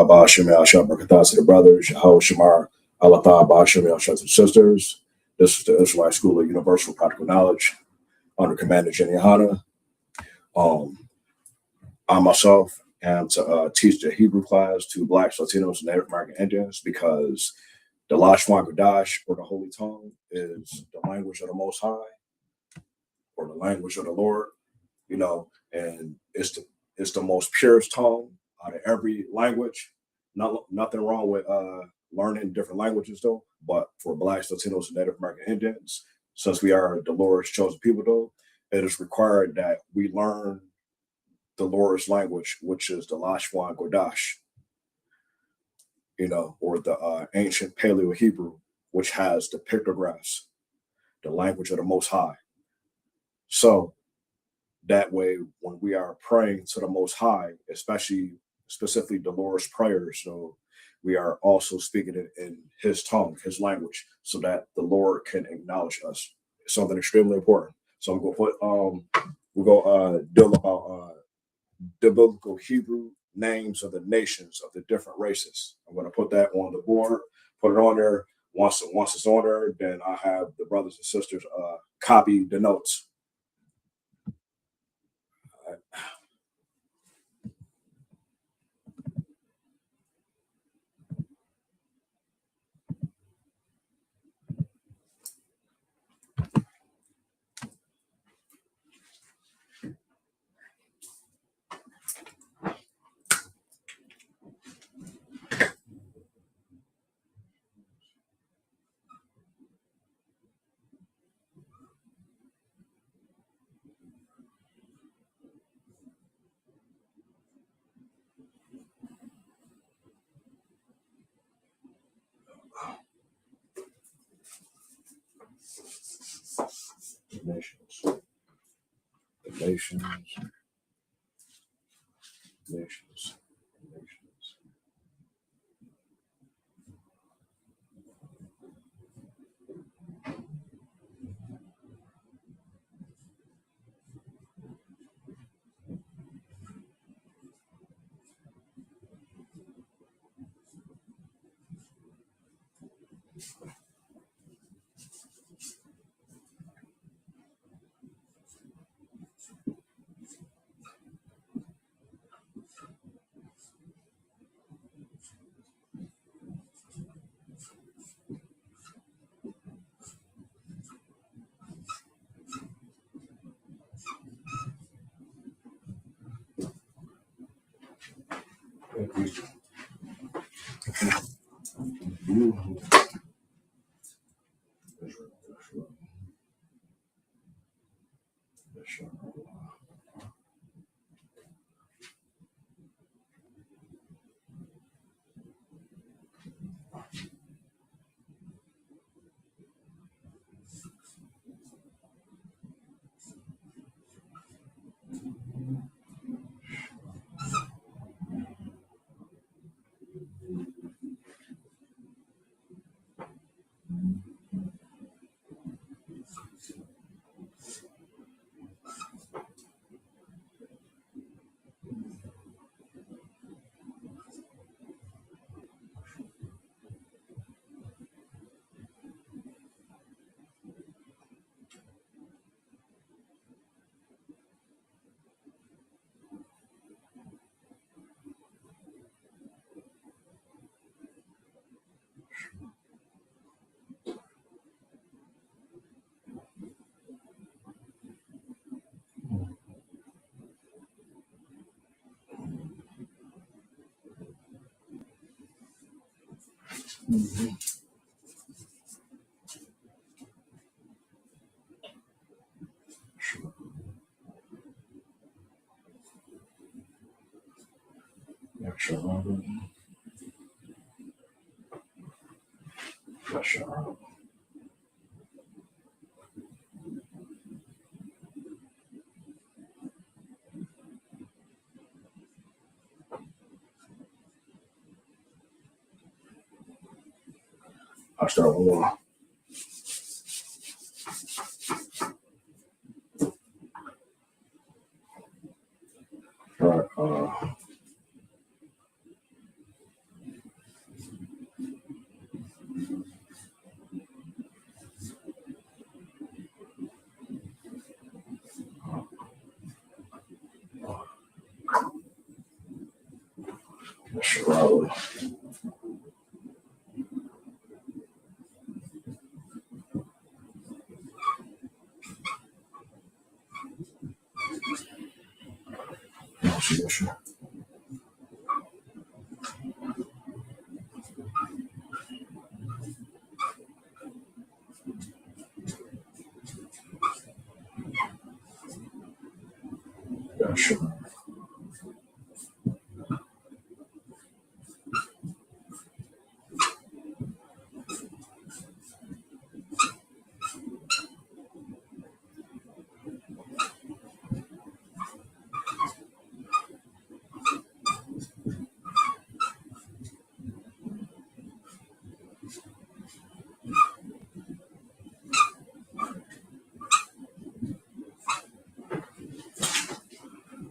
Ba'ashim Yashab Barakathah to the brothers, Yahweh Shamar, Alatha Ba'ashim Yashab to the sisters. This is the Israelite School of Universal Practical Knowledge under Commander Jenny Hanna. I myself am to teach the Hebrew class to Blacks, Latinos, and Native American Indians because the Lashwan Kodash, or the Holy Tongue, is the language of the Most High, or the language of the Lord, and it's the most purest tongue out of every language. Nothing wrong with learning different languages though, but for Blacks, Latinos, and Native American Indians, since we are the Lord's chosen people though, it is required that we learn the Lord's language, which is the Lashwan Kodash, or the ancient Paleo Hebrew, which has the pictographs, the language of the Most High. So that way, when we are praying to the Most High, specifically the Lord's Prayer, so we are also speaking it in His tongue, His language, so that the Lord can acknowledge us. It's something extremely important. So I'm going to put, we're going to deal about the biblical Hebrew names of the nations of the different races. I'm going to put that on the board, put it on there. Once it's on there, then I have the brothers and sisters copy the notes. The nations. Mm-hmm. I'll start with one. All right. Yasharala.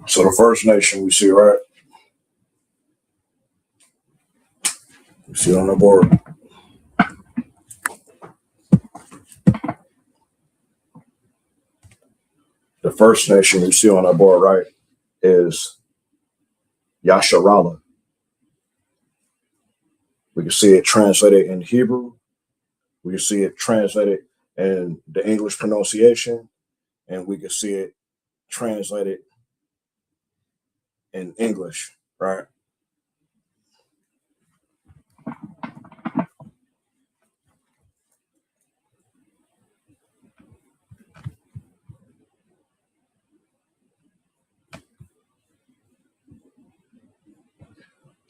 So the first nation we see, right? We see on the board. The first nation we see on our board, right, is Yasharala. We can see it translated in Hebrew. We can see it translated in the English pronunciation, and we can see it translated in English, right?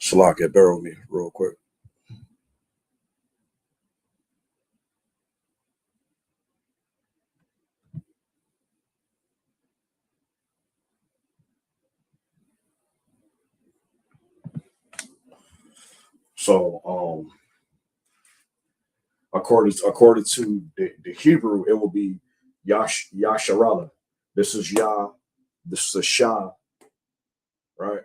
Shalaka, bear with me real quick. So, according to the Hebrew, it will be Yasharala. This is Yah. This is a Shah, right?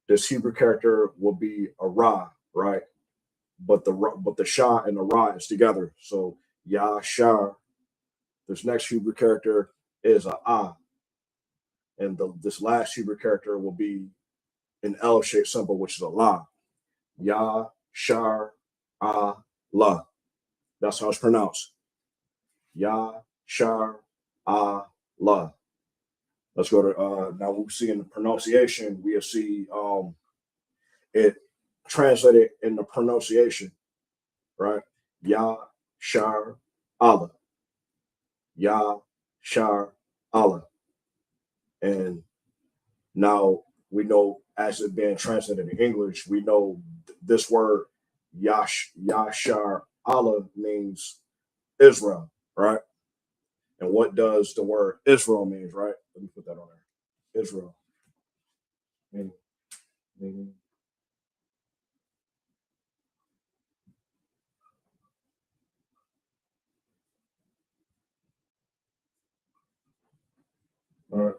This Hebrew character will be a Ra, right? But the Shah and the Ra is together. So Yashar. This next Hebrew character is a Ah, and this last Hebrew character will be an L-shaped symbol, which is a La. Ya Shar Ah La. That's how it's pronounced. Ya Shar Ah La. Let's go to now. We see in the pronunciation, we see it translated in the pronunciation, right? Ya Shar Allah. Ya Shar Allah. And now we know, as it being translated in English, we know this word Yashar Allah means Israel, right? And what does the word Israel means, right? Let me put that on there. Israel. Meaning, meaning. All right.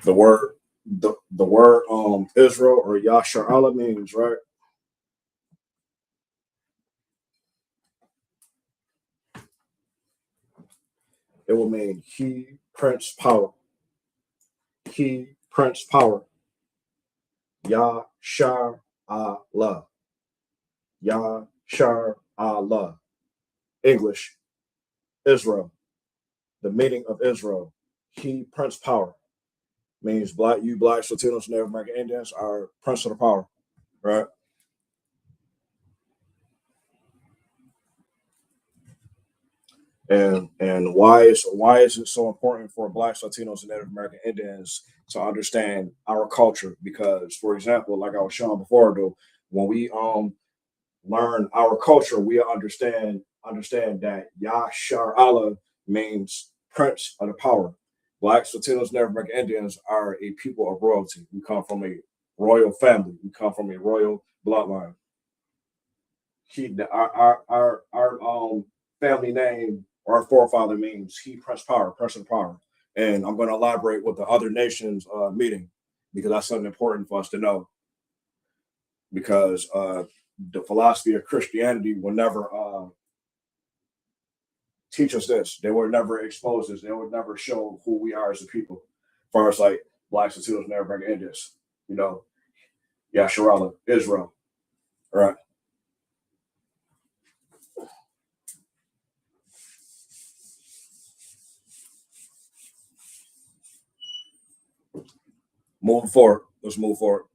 The word the word Israel or Yashar Allah means, right? It will mean he prince power. He prince power. Yashar Allah. Yashar Allah. English, Israel. The meaning of Israel. He prince power. Means black, you blacks, Latinos, Native American Indians are prince of the power, right? And why is it so important for blacks, Latinos, and Native American Indians to understand our culture? Because, for example, like I was showing before, though, when we learn our culture, we understand that Yashar Allah means prince of the power. Blacks, Latinos, Native American Indians are a people of royalty. We come from a royal family. We come from a royal bloodline. Our family name, our forefather means he pressed power, pressure power. And I'm going to elaborate with the other nations meeting because that's something important for us to know. Because the philosophy of Christianity will never teach us this. They will never expose us. They will never show who we are as a people. As far as like Blacks, Latinos, Native American Indians, Yasharala, Israel, right? Moving forward. Let's move forward.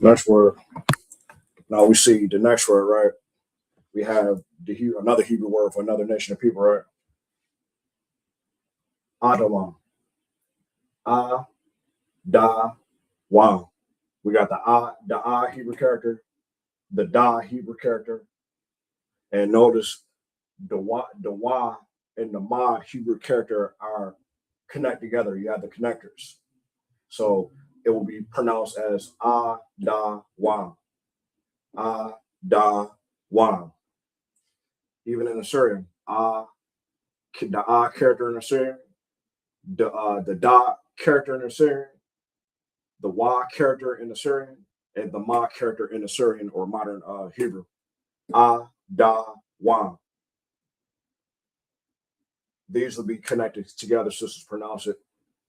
Next word. Now we see the next word, right? We have another Hebrew word for another nation of people, right? Adamah. Wow. We got the Hebrew character, the Da Hebrew character, and notice the Wa and the Ma Hebrew character are connect together. You have the connectors. So it will be pronounced as Wa. Wa. Even in Assyrian, the character in Assyrian, the Da character in Assyrian, the Wa character in Assyrian, and the Ma character in Assyrian or modern Hebrew. Wa. These will be connected together. Sisters pronounce it.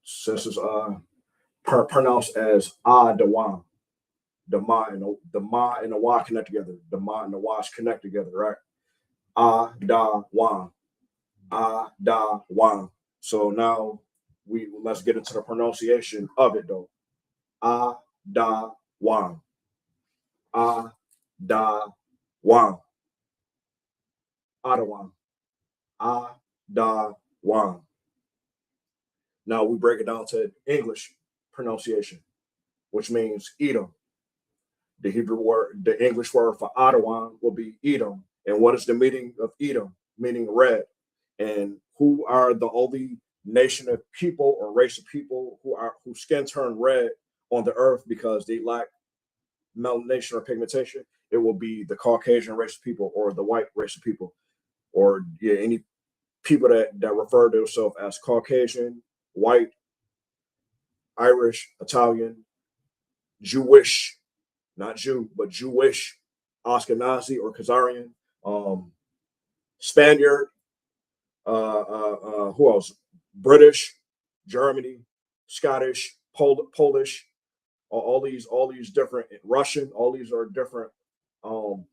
Sisters pronounced as Dawan. The Ma and the Ma and the Wa connect together. The Ma and the Wa's connect together, right? Dawan. Dawan. So now let's get into the pronunciation of it though. Dawan. Dawan. Adawan. Adawan. Now we break it down to English pronunciation, which means Edom. The Hebrew word, the English word for Adawan will be Edom. And what is the meaning of Edom? Meaning red. And who are the only nation of people or race of people whose skin turned red on the earth because they lack melanation or pigmentation, it will be the Caucasian race of people or the white race of people, or yeah, any people that refer to themselves as Caucasian, white, Irish, Italian, Jewish, not Jew, but Jewish, Ashkenazi or Khazarian, um, Spaniard, who else? British, Germany, Scottish, Polish, all these different Russian, all these are different um,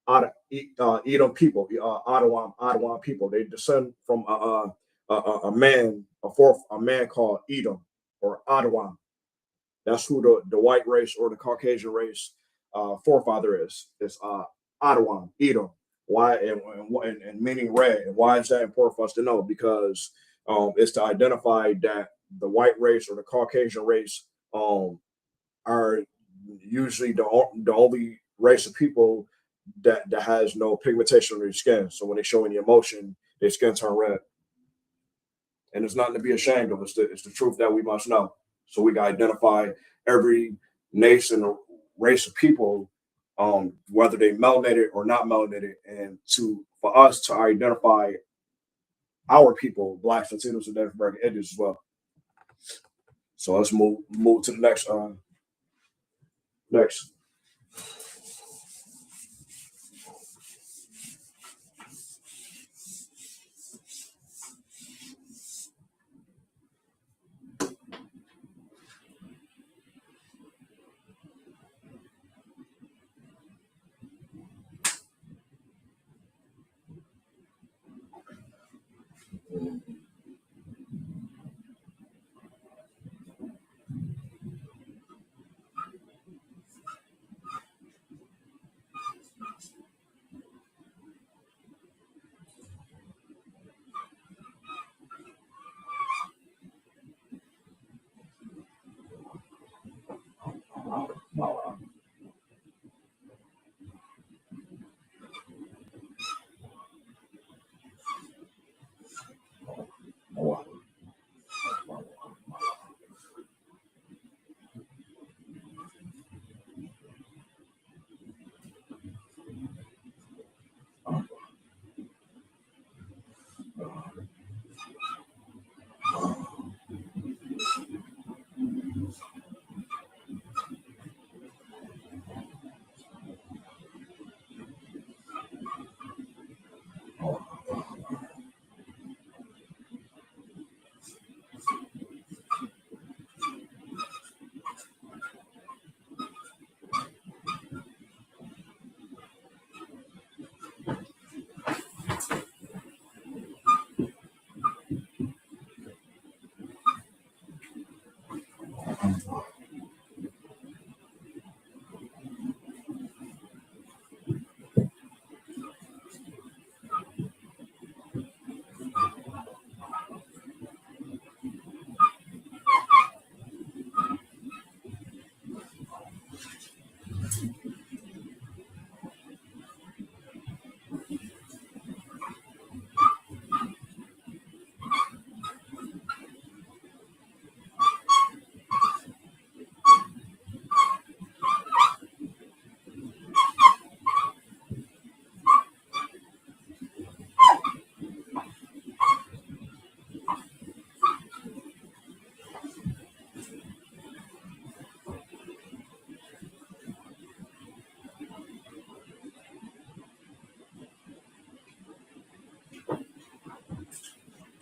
Edom people, Ottawa people. They descend from a man called Edom or Ottawa. That's who the white race or the Caucasian race forefather is. It's Ottawa, Edom. Why and meaning red. And why is that important for us to know? Because it's to identify that the white race or the Caucasian race are usually the only race of people that has no pigmentation on their skin. So when they show any emotion, their skin turn red. And there's nothing to be ashamed of. It's the truth that we must know. So we can identify every nation or race of people, whether they melanated or not melanated, and for us to identify our people, blacks, Latinos, and Native American Indians as well. So let's move to the next next.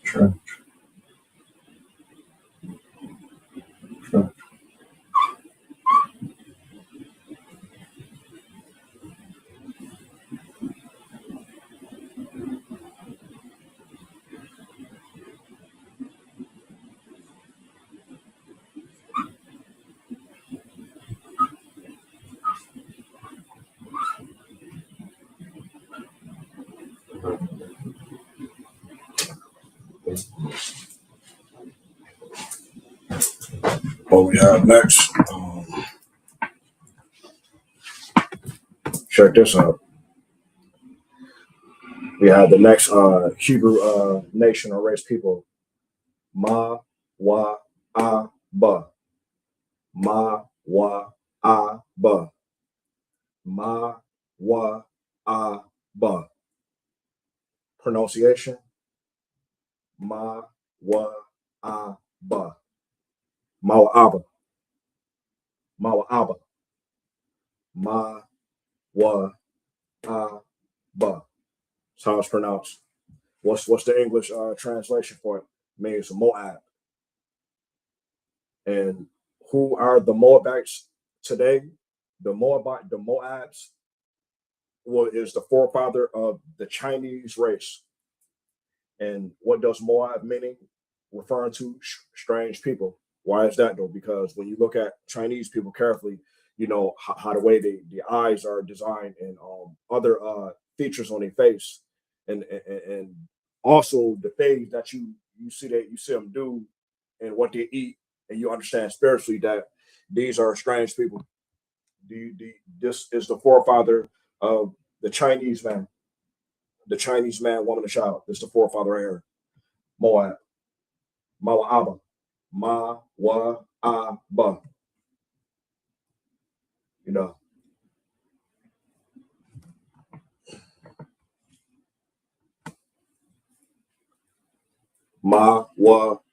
Sure, sure. What we have next? Check this out. We have the next Hebrew nation or race people. ma, wa, ba, ma, wa, ba, ma, wa, ba. Pronunciation, ma, wa, ba, mawa, aba, mawa, aba, ma, wa, ba. That's how it's pronounced. What's the English translation for it? Means Moab. And who are the Moabites today? The Moabs, well, is the forefather of the Chinese race. And what does Moab meaning? Referring to strange people. Why is that though? Because when you look at Chinese people carefully, you know how the way the eyes are designed and other features on their face, and also the things that you see them do and what they eat, and you understand spiritually that these are strange people. This is the forefather of the Chinese man, woman, and child. This is the forefather right here. Moab, Mawa'aba, Ma-wa-a-ba. You know, Ma-wa-a-ba.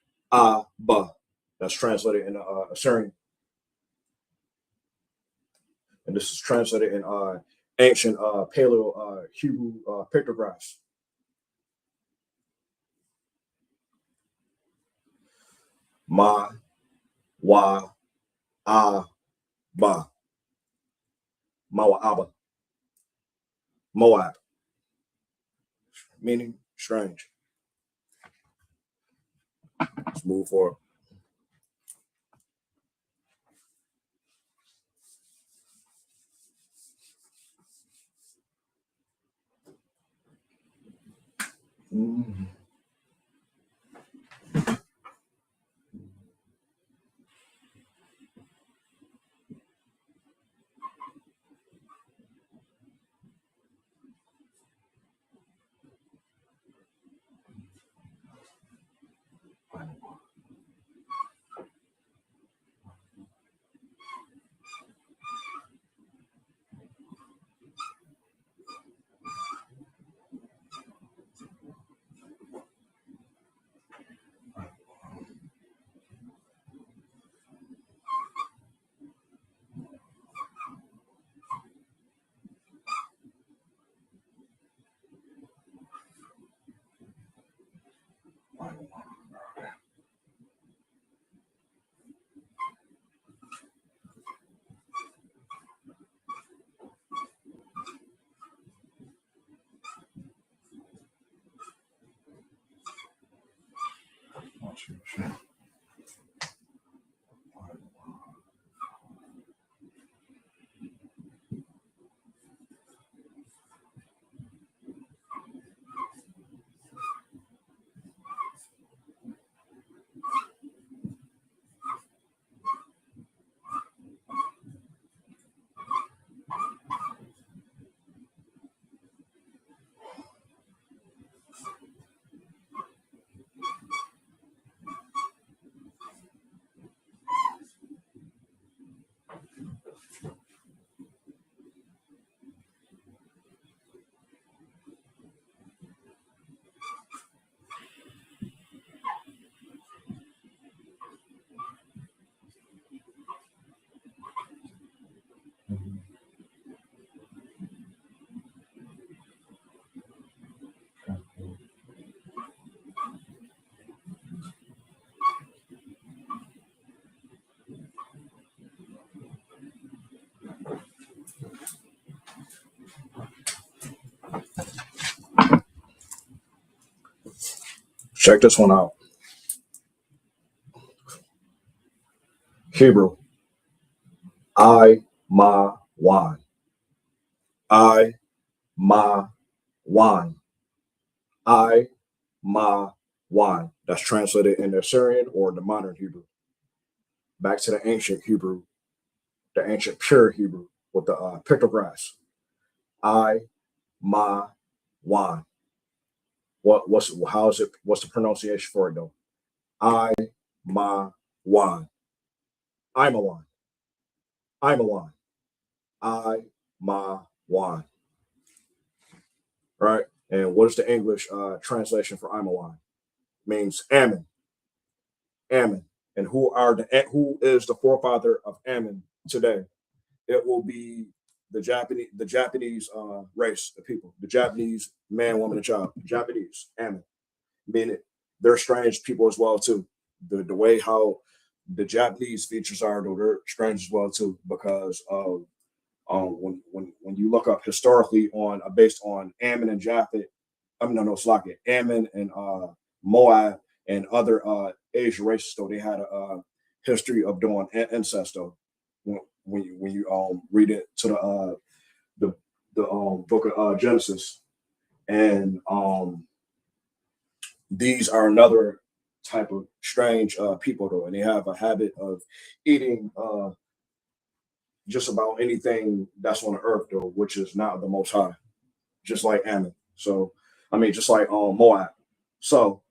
That's translated in Assyrian, and this is translated in ancient Paleo Hebrew pictographs. Ma-wa-a-ba, Mawa'aba, Moab, meaning strange. Let's move forward. Mm-hmm. Check this one out. Hebrew. I, ma, wine. I, ma, wine. I, ma, wine. That's translated in the Assyrian or the modern Hebrew. Back to the ancient Hebrew, the ancient pure Hebrew with the pictographs. I, ma, wine. What's the pronunciation for it though? I, ma, wan. I'm a wan. I'm a wan. I, ma, wan. Right? And what is the English translation for I'm a wan? Means Ammon. Ammon. And who is the forefather of Ammon today? It will be the Japanese race of people, the Japanese man, woman, and child, Japanese Ammon. Meaning they're strange people as well too. The way how the Japanese features are, though, they're strange as well too, because of when you look up historically on based on Ammon and Japhet, I mean no, Slack it, Ammon and Moab and other Asian races, though they had a history of doing incest though. When you read it to the book of Genesis, and these are another type of strange people though, and they have a habit of eating just about anything that's on the earth though, which is not the most high, just like Ammon. So I mean, just like Moab. So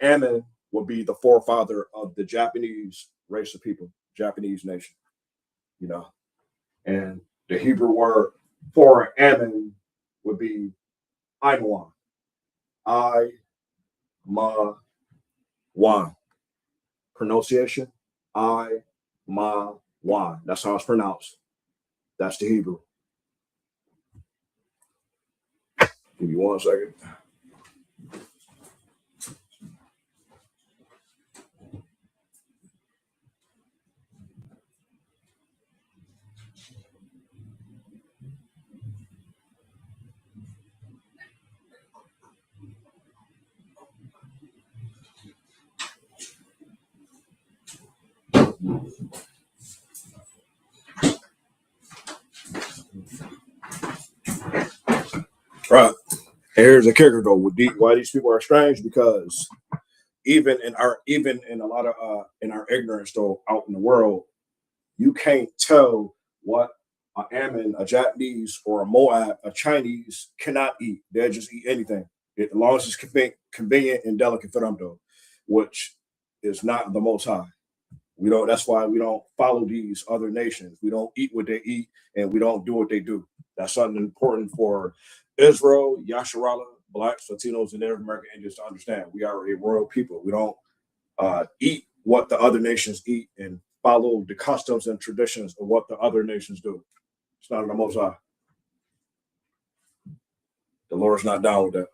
Ammon would be the forefather of the Japanese race of people, Japanese nation, you know. And the Hebrew word for Ammon would be Imawan. I ma wan. Pronunciation I ma wan. That's how it's pronounced. That's the Hebrew. Give you 1 second. Right. And here's a kicker though. Why these people are strange? Because even in a lot of in our ignorance though out in the world, you can't tell what an Ammon, a Japanese, or a Moab, a Chinese cannot eat. They'll just eat anything. As long as it's convenient and delicate for them though, which is not the most high. We don't. That's why we don't follow these other nations. We don't eat what they eat, and we don't do what they do. That's something important for Israel, Yasharala, Blacks, Latinos, and Native American Indians to understand. We are a royal people. We don't eat what the other nations eat and follow the customs and traditions of what the other nations do. It's not the most high. The Lord's not down with that.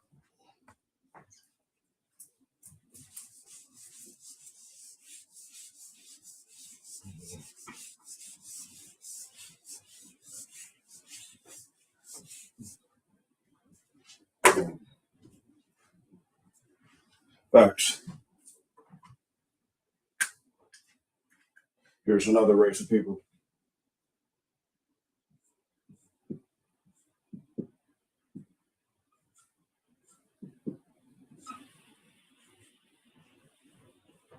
Facts. Here's another race of people.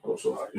Also, like,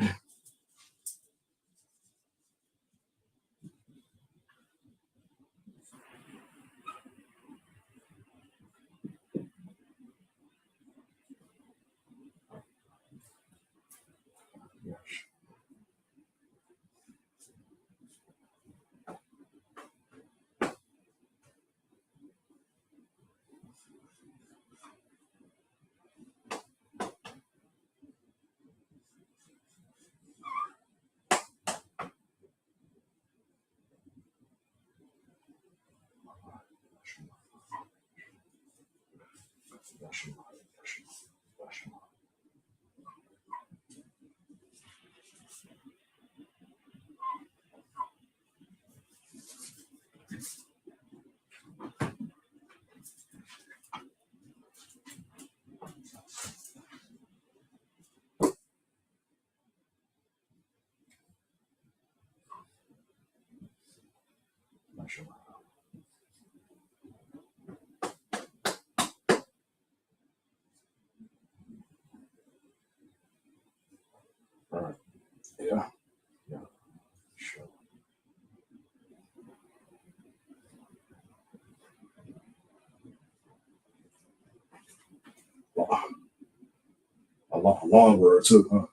all right. Yeah. Yeah. Sure. Well, a long word too, huh?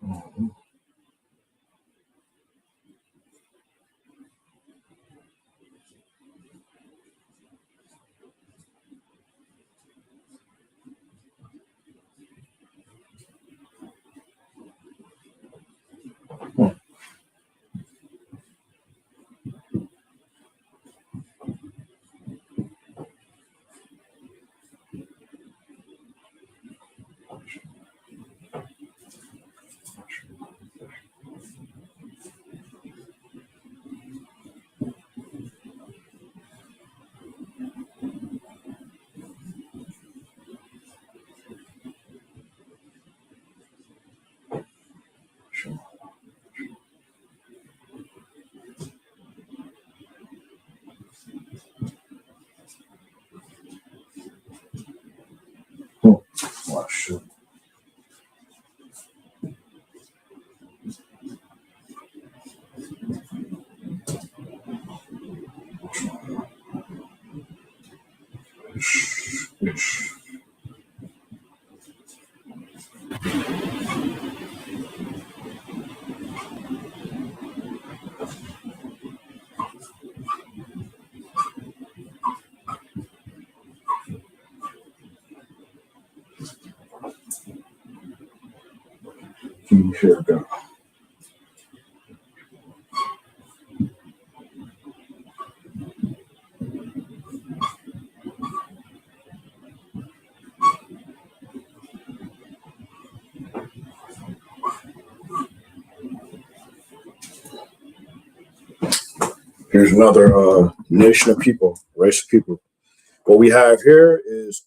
Mhm. Sure. Hmm. Well, sure. Here we go. Here's another nation of people, race of people. What we have here is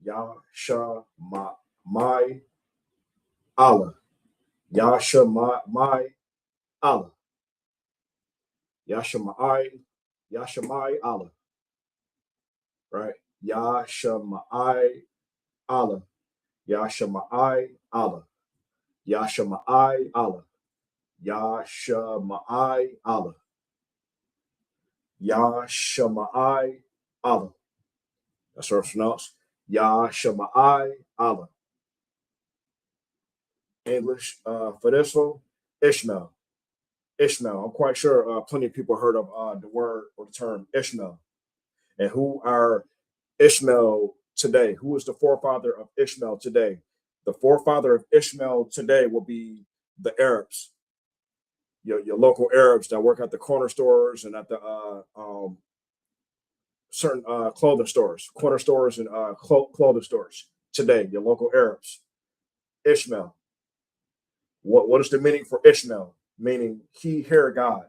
Yasha my Allah. Yasha my Allah. Yasha my Allah. Right? Yasha my Allah. Yasha my Allah. Yasha my Allah. Yasha my Allah. Yasha my Allah. That's what it's pronounced. Yasha my Allah. English for this one, Ishmael. Ishmael. I'm quite sure plenty of people heard of the word or the term Ishmael. And who are Ishmael today? Who is the forefather of Ishmael today? The forefather of Ishmael today will be the Arabs, your local Arabs that work at the corner stores and at the certain clothing stores, corner stores and clothing stores today, your local Arabs. Ishmael. What is the meaning for Ishmael? Meaning he hear God,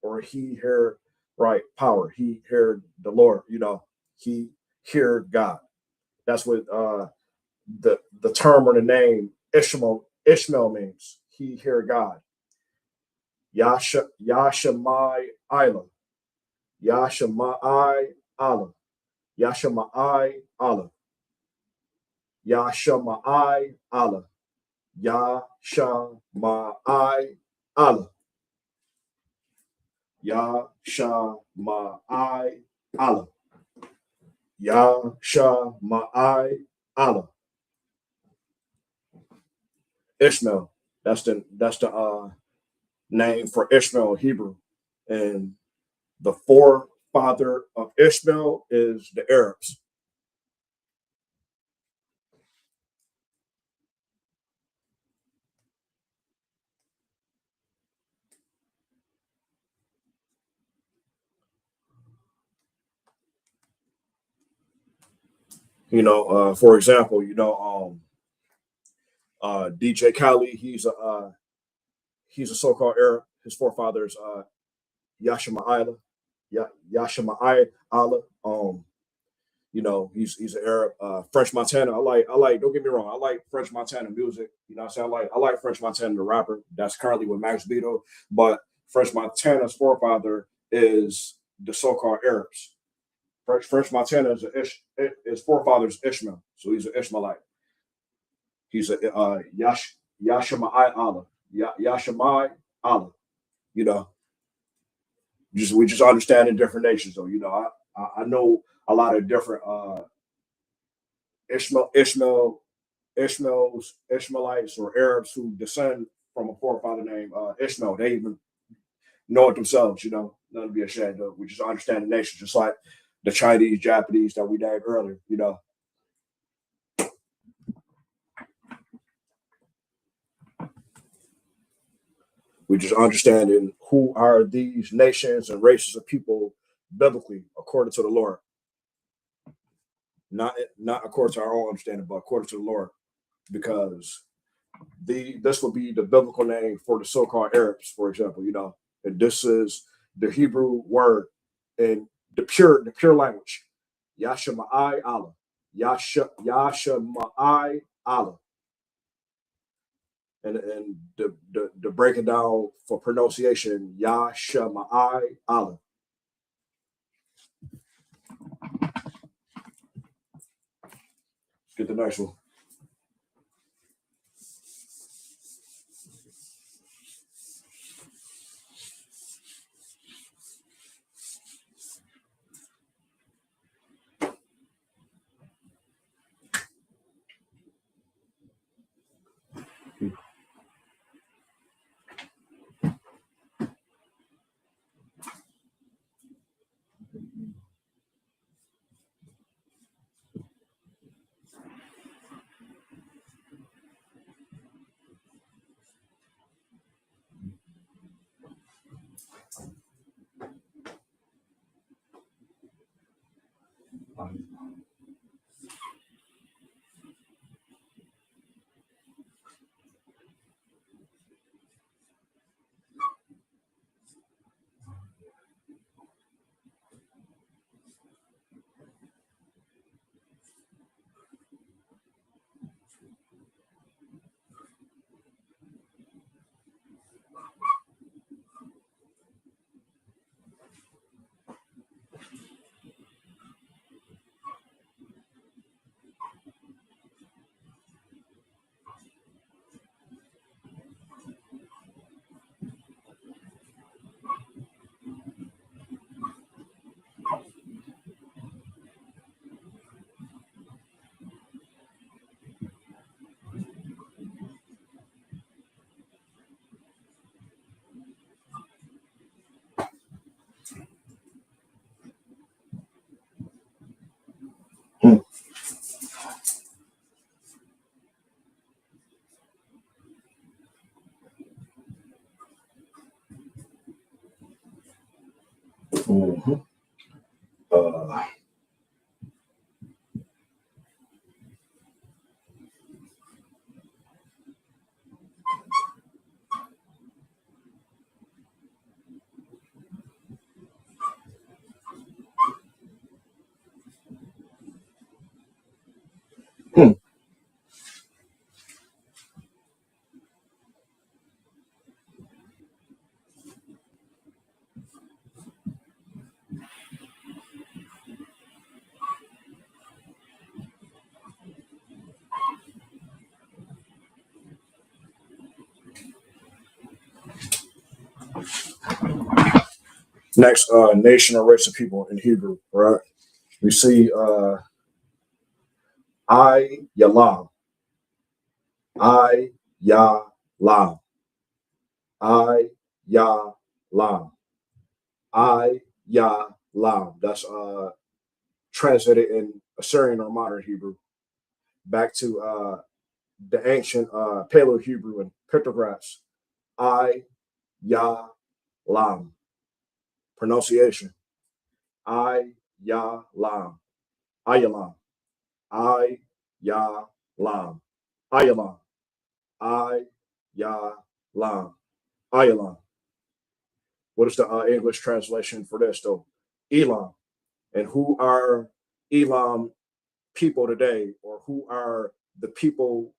or he hear right power. He hear the Lord. He hear God. That's what the term or the name Ishmael means. He hear God. Yashamai Isla. Yashamai Allah. Yashamai Allah. Yashamai Allah. Yashamai Allah. Yashamai Allah. Yashamai Allah. Ishmael. That's the name for Ishmael in Hebrew. And the forefather of Ishmael is the Arabs. For example, DJ Khaled, he's a so-called Arab. His forefather is Yashima Allah. Yashima Allah. You know, he's an Arab. French Montana. I like. Don't get me wrong. I like French Montana music. You know, what I'm saying I like French Montana, the rapper. That's currently with Max Beto. But French Montana's forefather is the so-called Arabs. French Montana is his forefather's Ishmael, so he's an Ishmaelite. He's a Yashamai Allah, Yashamai Allah. You know, we just understand in different nations. So you know, I know a lot of different Ishmaelites or Arabs who descend from a forefather named Ishmael. They even know it themselves. You know, nothing to be ashamed of. We just understand the nation, just like the Chinese, Japanese that we named earlier. You know. We just understanding who are these nations and races of people biblically according to the Lord, not according to our own understanding, but according to the Lord, because this would be the biblical name for the so-called Arabs, for example. You know, and this is the Hebrew word in the pure language, Yashamai Allah, Yashamai Allah. And the breaking down for pronunciation, Yashamai Allah. Get the next one. Hmm. Mhm. Uh, hmm. Next, nation or race of people in Hebrew, right? We see I Yalam, I Yalam, I Yalam, I Yalam. That's translated in Assyrian or modern Hebrew back to the ancient Paleo Hebrew and pictographs. I Yalam. Pronunciation. I Yalam. Ayalam. I Yalam. Ayalam. I Yalam. Ayalam. What is the English translation for this though? Elam. And who are Elam people today, or who are the people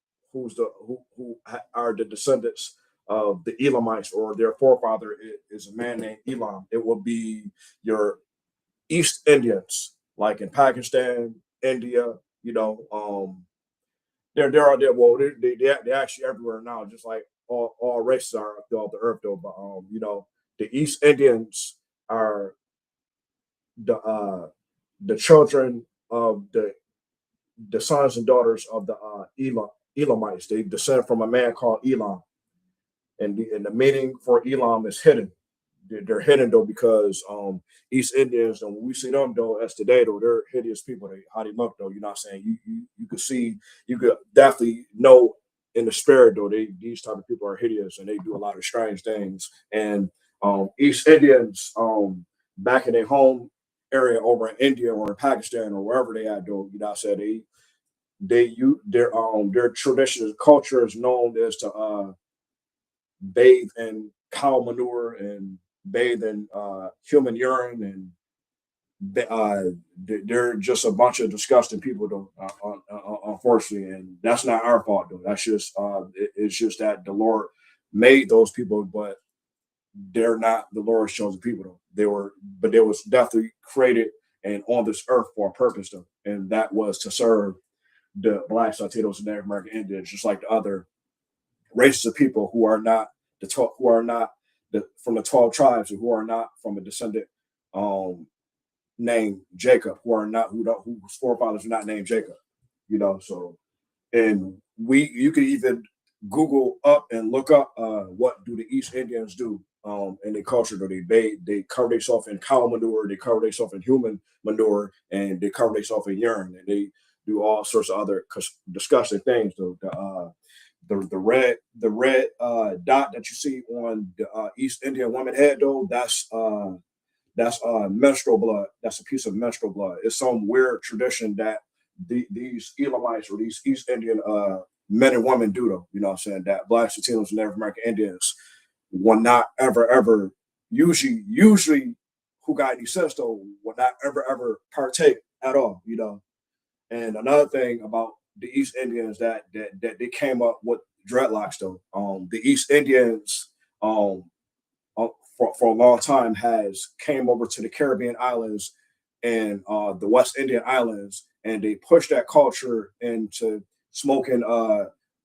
are the descendants of the Elamites, or their forefather is a man named Elam. It will be your East Indians, like in Pakistan, India. You know, there are there. Well, they're actually everywhere now, just like all races are throughout the earth, though. But the East Indians are the children of the sons and daughters of the Elamites. They descend from a man called Elam, and the meaning for Elam is hidden. They're hidden though because East Indians, and when we see them though as today though, they're hideous people. How they look though, you know what I'm saying? You could see, you could definitely know in the spirit though, these type of people are hideous and they do a lot of strange things. And East Indians, back in their home area over in India or in Pakistan or wherever they are though, you know what I'm saying? Their traditional culture is known as to bathe in cow manure and bathe in human urine, and they're just a bunch of disgusting people, though. Unfortunately, and that's not our fault, though. That's just it's just that the Lord made those people, but they're not the Lord's chosen people, though. But they was definitely created and on this earth for a purpose, though, and that was to serve the blacks, Latinos, and Native American Indians, just like the other races of people who are not who are not from the 12 tribes, who are not from a descendant um, named Jacob, who are not whose forefathers are not named Jacob. So and you can even Google up and look up what do the East Indians do in their culture. They cover themselves in cow manure, they cover themselves in human manure, and they cover themselves in urine, and they do all sorts of other disgusting things. So the red dot that you see on the East Indian woman head, though, that's menstrual blood. That's a piece of menstrual blood. It's some weird tradition that these Elamites or these East Indian men and women do, though. You know what I'm saying? That blacks, Latinos, and Native American Indians will not ever usually who got any sense though will not ever partake at all. And another thing about the East Indians that they came up with dreadlocks though. The East Indians um, for a long time has came over to the Caribbean islands and the West Indian islands, and they pushed that culture into smoking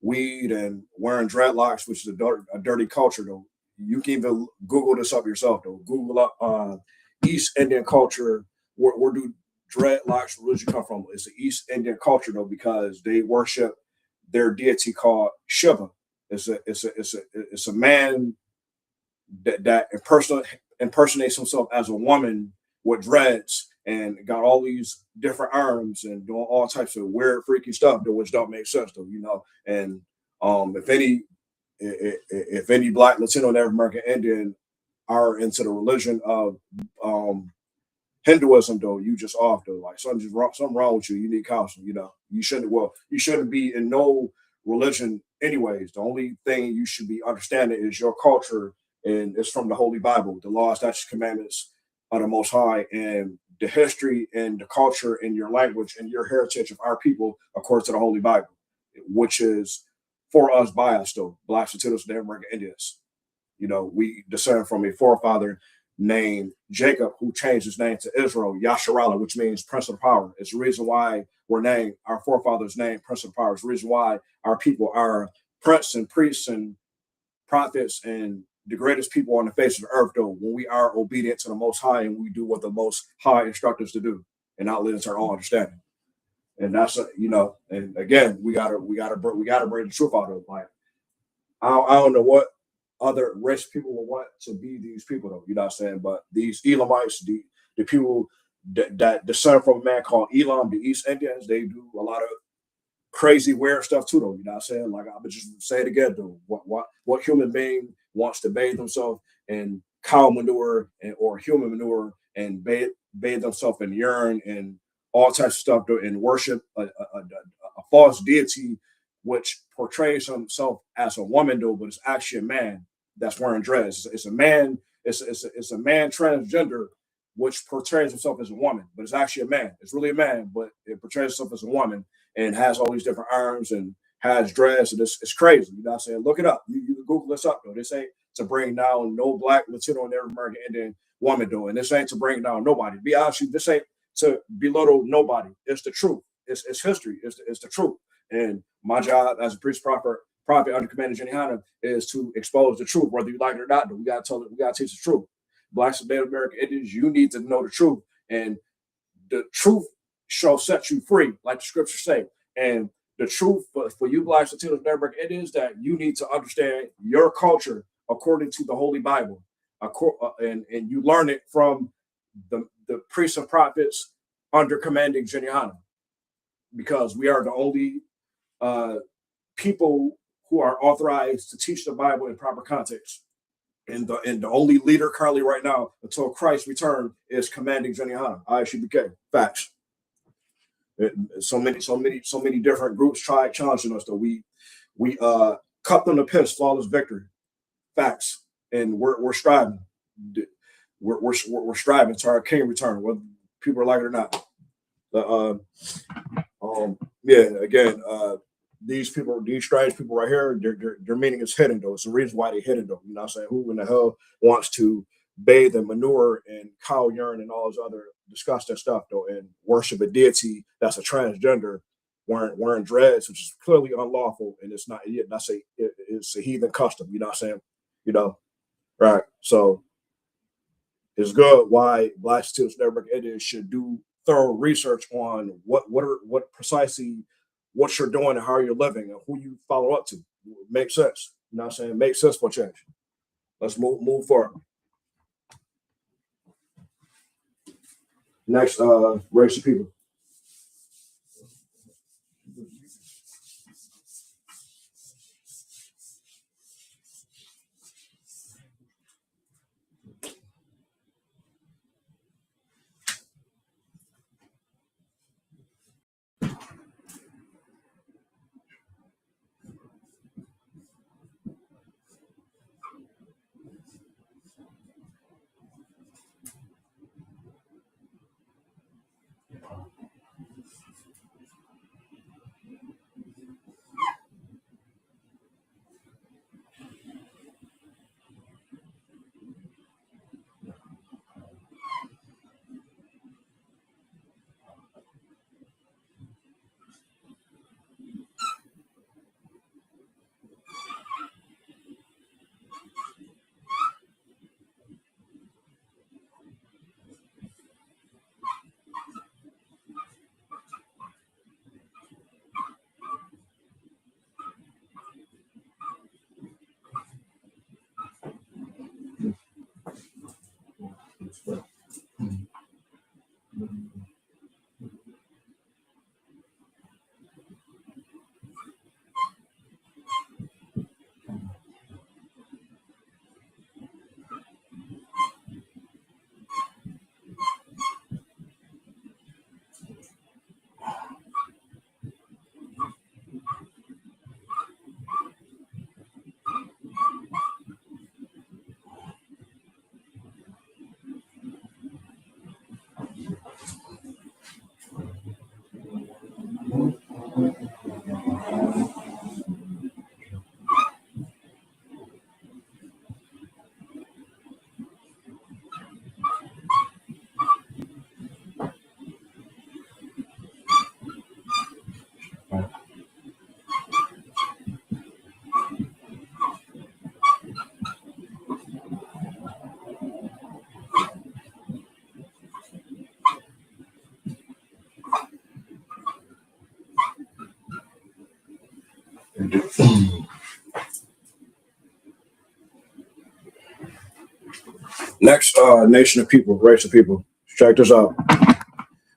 weed and wearing dreadlocks, which is a dirty culture though. You can even Google this up yourself though. Google up East Indian culture. Where do dreadlocks religion come from? It's the East Indian culture though, because they worship their deity called Shiva. It's a man that impersonates himself as a woman with dreads and got all these different arms and doing all types of weird, freaky stuff, though, which don't make sense, though. And if any Black, Latino, Native American Indian are into the religion of Hinduism, though, you just off, though. Like something wrong with you. You need counseling. You shouldn't be in no religion, anyways. The only thing you should be understanding is your culture, and it's from the Holy Bible, the law, statutes, commandments of the Most High, and the history and the culture and your language and your heritage of our people according to the Holy Bible, which is for us by us, though, Blacks, Latinos, Native American Indians. We descend from a forefather named Jacob, who changed his name to Israel, Yasharallah, which means Prince of Power. It's the reason why our forefathers named Prince of Power. It's the reason why our people are prince and priests and prophets and the greatest people on the face of the earth, though, when we are obedient to the Most High and we do what the Most High instruct us to do and not lead us to our own understanding. And that's and again, we gotta bring the truth out of it. Like I don't know what other race people will want to be these people, though. You know what I'm saying? But these Elamites, the people that descend from a man called Elam, the East Indians, they do a lot of crazy, weird stuff too, though. You know what I'm saying? Like I'm just say it again, though. What human being wants to bathe themselves in cow manure or human manure and bathe themselves in urine and all types of stuff, though, and worship a false deity which portrays himself as a woman, though, but it's actually a man that's wearing dreads. It's a man. It's a man transgender which portrays himself as a woman, but it's actually a man. It's really a man, but it portrays itself as a woman and has all these different arms and has dreads. And it's crazy. You know what I'm saying? Look it up. You can Google this up, though. This ain't to bring down no black, Latino, Native American, Indian woman, though. And this ain't to bring down nobody. Be honest with you, this ain't to belittle nobody. It's the truth. It's history. It's the truth. And my job as a priest prophet under Commander Jenny Hanna is to expose the truth, whether you like it or not. We gotta tell it, we gotta teach the truth. Blacks and Native American Indians, you need to know the truth. And the truth shall set you free, like the scriptures say. And the truth for you Blacks, Latinos, Native American Indians, that you need to understand your culture according to the Holy Bible. And you learn it from the priests and prophets under commanding Jenny Hanna, because we are the only people who are authorized to teach the Bible in proper context. And the only leader currently right now until Christ's return is commanding Jenny Hanna, ISUBK. Facts. So many different groups tried challenging us, though. We cut them to piss, flawless victory. Facts. And we're striving. We're striving to our king return, whether people like it or not. Again, these strange people right here, their meaning is hidden, though. It's the reason why they're hidden, though. You know what I'm saying? Who in the hell wants to bathe in manure and cow urine and all this other disgusting stuff, though, and worship a deity that's a transgender wearing dreads, which is clearly unlawful, and it's not. It's a heathen custom. You know what I'm saying? You know, right? So it's good why Black Latinos, Native American Indians should do thorough research on what precisely what you're doing and how you're living and who you follow up to. Makes sense. You know what I'm saying? Makes sense for change. Let's move forward. Next, race of people. Next, nation of people, race of people. Check this out.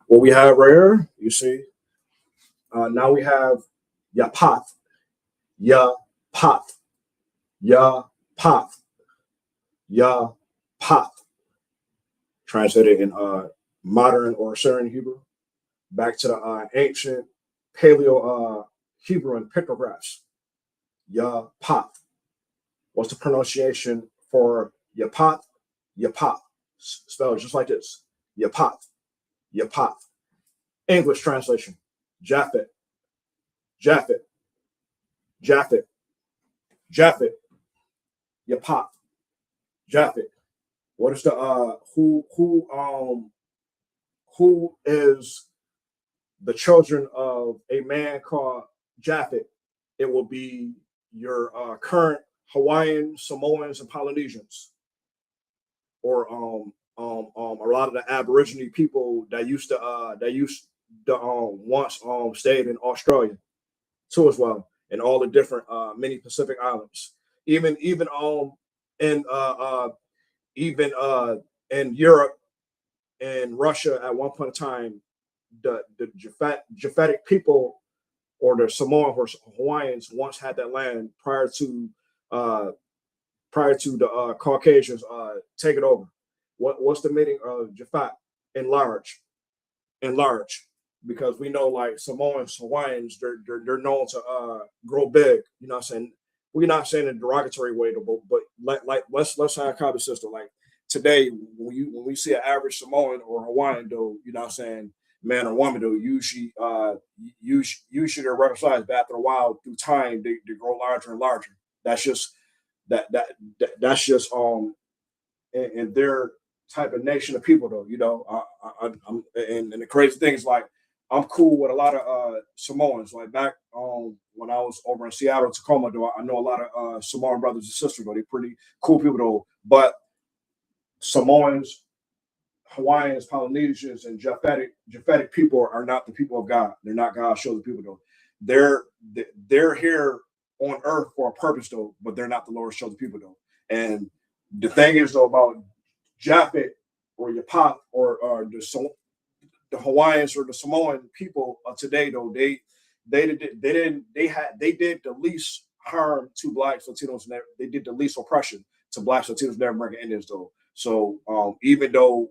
What we have right here, you see, now we have Yapath, Yapath, Yapath, Yapath. Translated in modern or Assyrian Hebrew, back to the ancient Paleo Hebrew and pictographs. Yapath. What's the pronunciation for Yapath? Yapath. Spelled just like this. Yapath, Yapath. English translation, Japhet, Japhet, Japhet, Japhet, Yapath, Japhet. What is the who is the children of a man called Japhet? It will be your current Hawaiian, Samoans, and Polynesians, or a lot of the Aborigine people that used to once stayed in Australia too as well, and all the different many Pacific islands, even in even in Europe and Russia at one point in time, the Japhetic people or the Samoan or Hawaiians once had that land uh, prior to the Caucasians taking over. What's the meaning of Japhet? Enlarge, enlarge, because we know like Samoans, Hawaiians, they're known to grow big. You know what I'm saying? We're not saying in a derogatory way, though, but let's have a copy system. Like today, when we see an average Samoan or Hawaiian, though, you know what I'm saying, man or woman, though, usually they're regular size, but after a while, through time, they grow larger and larger. That's just that's just and their type of nation of people, though. You know, I'm and the crazy thing is like I'm cool with a lot of Samoans. Like back when I was over in Seattle, Tacoma, though, I know a lot of Samoan brothers and sisters. Though they're pretty cool people, though. But Samoans, Hawaiians, Polynesians, and Japhetic people are not the people of God. They're not God's chosen people, though. They're they're here on earth for a purpose, though, but they're not the Lord's chosen people, though. And the thing is, though, about Japhet or Yapath or the Hawaiians or the Samoan people of today, though, they did the least harm to blacks, Latinos, they did the least oppression to blacks, Latinos, Native American Indians, though. So even though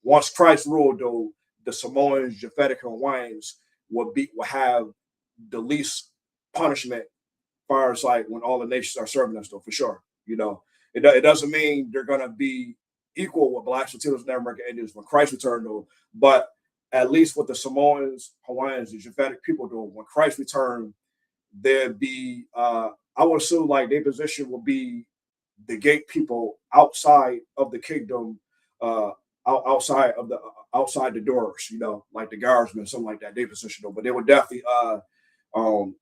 once Christ ruled, though, the Samoans, Japhetic, and Hawaiians will have the least punishment as far as like when all the nations are serving us, though, for sure. You know, it doesn't mean they're gonna be equal with blacks, Latinos, Native American Indians when Christ returned, though. But at least with the Samoans, Hawaiians, and Japhetic people, though, when Christ returned, there'd be I would assume like their position will be the gate people outside of the kingdom, outside of the outside the doors, you know, like the guardsmen, something like that. They position though, but they would definitely um,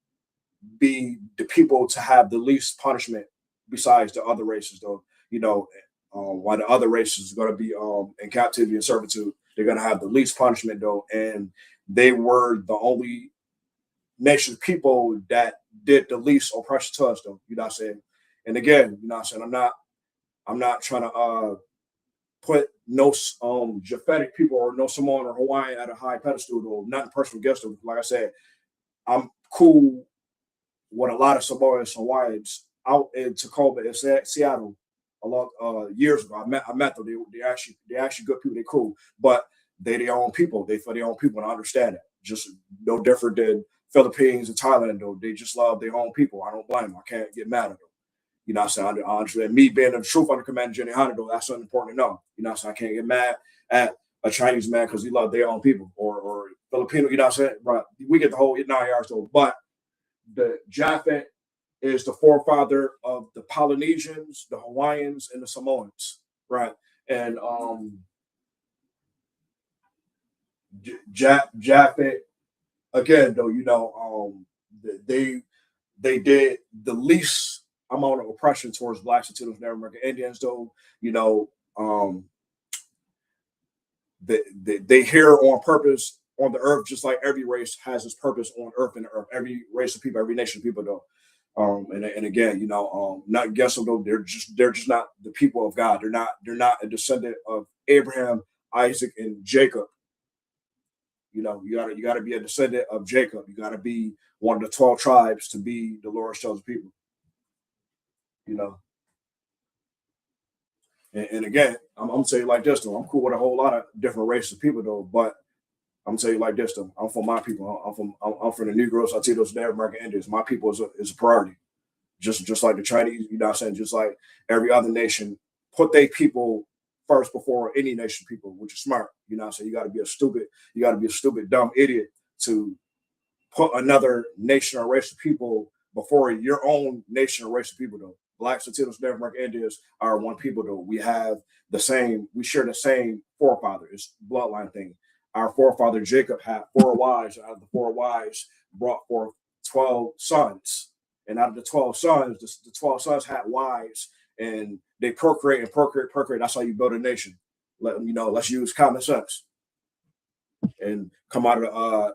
be the people to have the least punishment besides the other races, though. You know, while the other races are going to be in captivity and servitude, they're going to have the least punishment, though, and they were the only nation of people that did the least oppression to us, though. You know what I'm saying? And again, you know what I'm saying, I'm not trying to put no Japhetic people or no Samoan or Hawaiian at a high pedestal, or nothing personal against them. Like I said, I'm cool with a lot of Samoans, Hawaiians out in Tacoma and Seattle a lot years ago. I met them. They actually good people. They cool, but they their own people. They for their own people, and I understand it. Just no different than Philippines and Thailand, though. They just love their own people. I don't blame them. I can't get mad at them. You know what I'm saying? I understand me being the truth under Commander Jenny Hunter, though, that's something important to know. You know what I'm saying? I can't get mad at a Chinese man because he loves their own people, or Filipino, you know what I'm saying? Right. We get the whole 9 yards old. But the Japhet is the forefather of the Polynesians, the Hawaiians, and the Samoans. Right. And Japhet, again, though, you know, they did the least amount of oppression towards blacks and Native American Indians, though. You know, they here on purpose on the earth, just like every race has its purpose on earth and the earth. Every race of people, every nation of people, though. And again, you know, not against them, though. They're just not the people of God. They're not a descendant of Abraham, Isaac, and Jacob. You know, you gotta be a descendant of Jacob. You gotta be one of the 12 tribes to be the Lord's chosen people. You know, and again, I'm gonna say like this though. I'm cool with a whole lot of different races of people though, but I'm gonna tell you like this though. I'm from my people. I'm from the Negroes, Latinos, Native American Indians. My people is a priority. Just like the Chinese, you know what I'm saying? Just like every other nation, put their people first before any nation people, which is smart. You know what I'm saying? You got to be a stupid, dumb idiot to put another nation or race of people before your own nation or race of people. Though blacks, Latinos, Native American Indians are one people. Though we share the same forefather. It's bloodline thing. Our forefather Jacob had 4 wives. Out of the 4 wives, brought forth 12 sons, and out of the 12 sons, the 12 sons had wives, and they procreate and procreate, procreate. That's how you build a nation. Let them, let's use common sense and come out of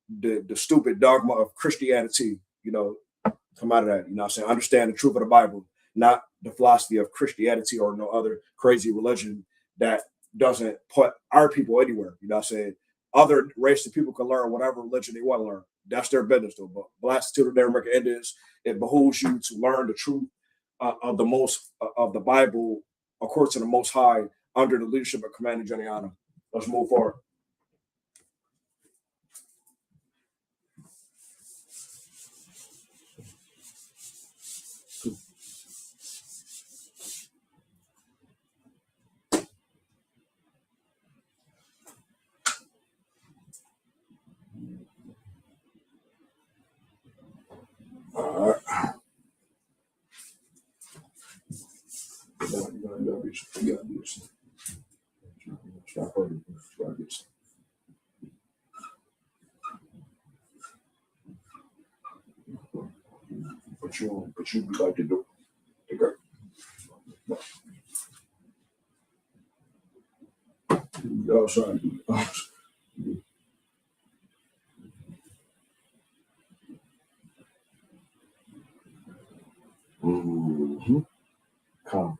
the stupid dogma of Christianity, come out of that, what I'm saying? Understand the truth of the Bible, not the philosophy of Christianity or no other crazy religion that doesn't put our people anywhere, what I'm saying? Other races of people can learn whatever religion they want to learn. That's their business, though. But blacks, to the Native American Indians, it behooves you to learn the truth of the Bible according to the Most High under the leadership of Commander Jeniana. Let's move forward. All right. You gotta be Stop hurting. But you be like to do. Okay. Oh, sorry. Mm-hmm. Come.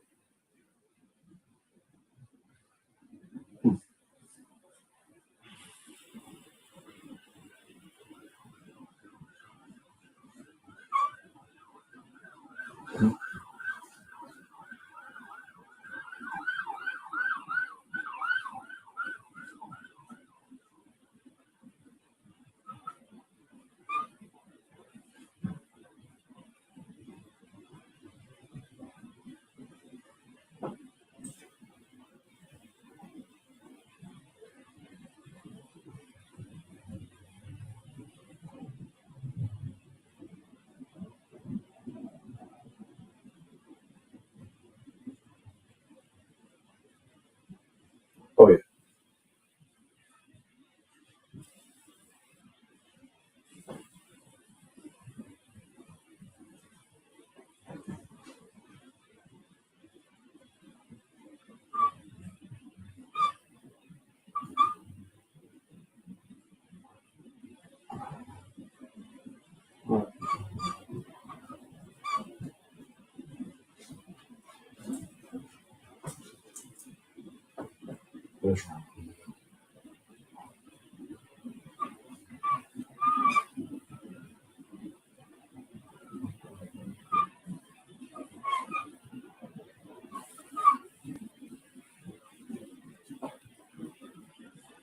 Oh yeah. Right. That's right.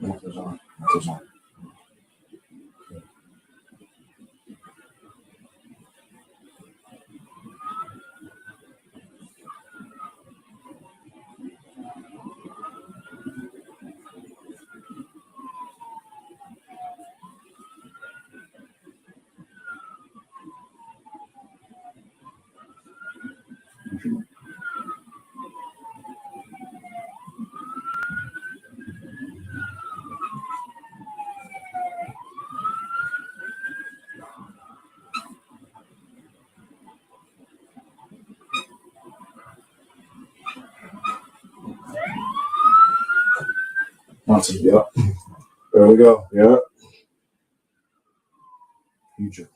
That's right. That's right. Awesome. Yep. There we go. Yep. Egypt.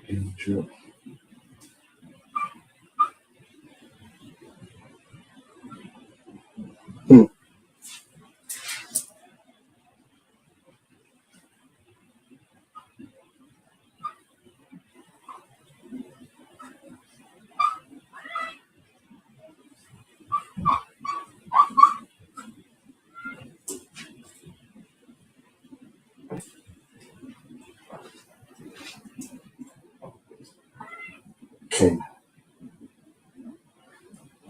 Egypt. Hmm. King.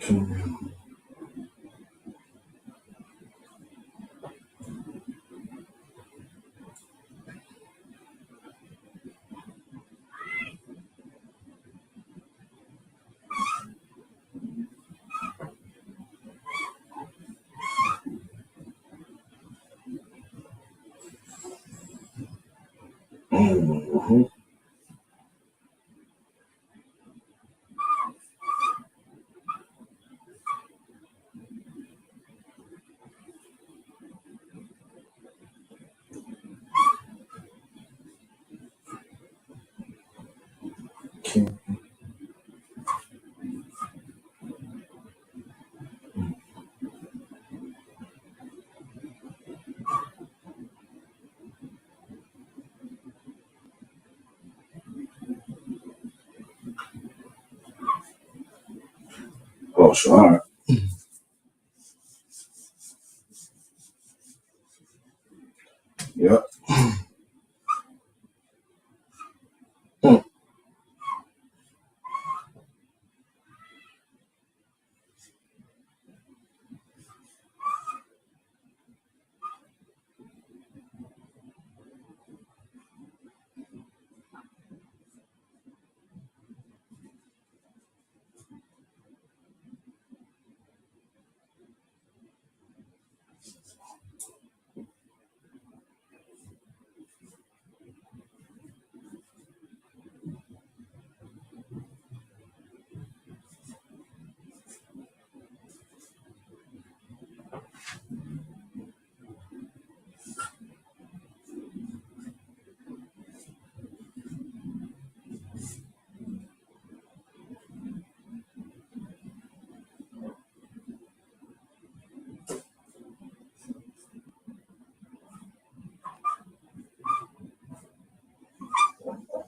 King. Mm-hmm. King. Oh, so all right. Yep. Mm.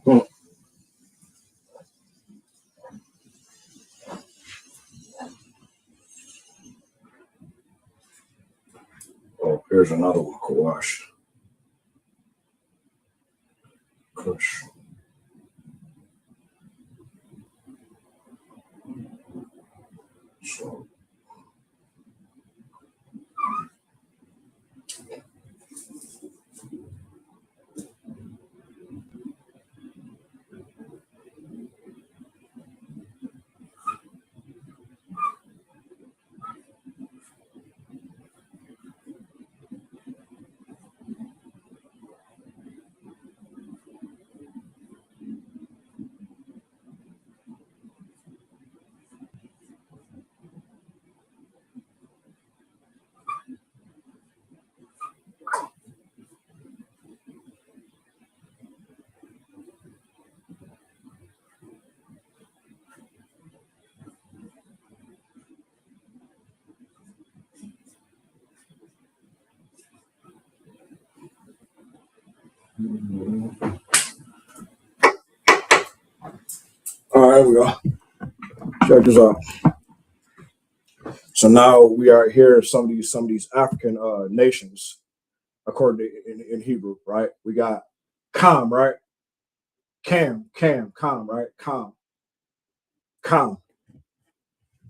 Mm. Oh, here's another one. Kawash. Kush. So, all right, here we go. Check this out. So now we are here. Some of these African nations, according to in Hebrew, right? We got Kam, right? Kam, right? Kam,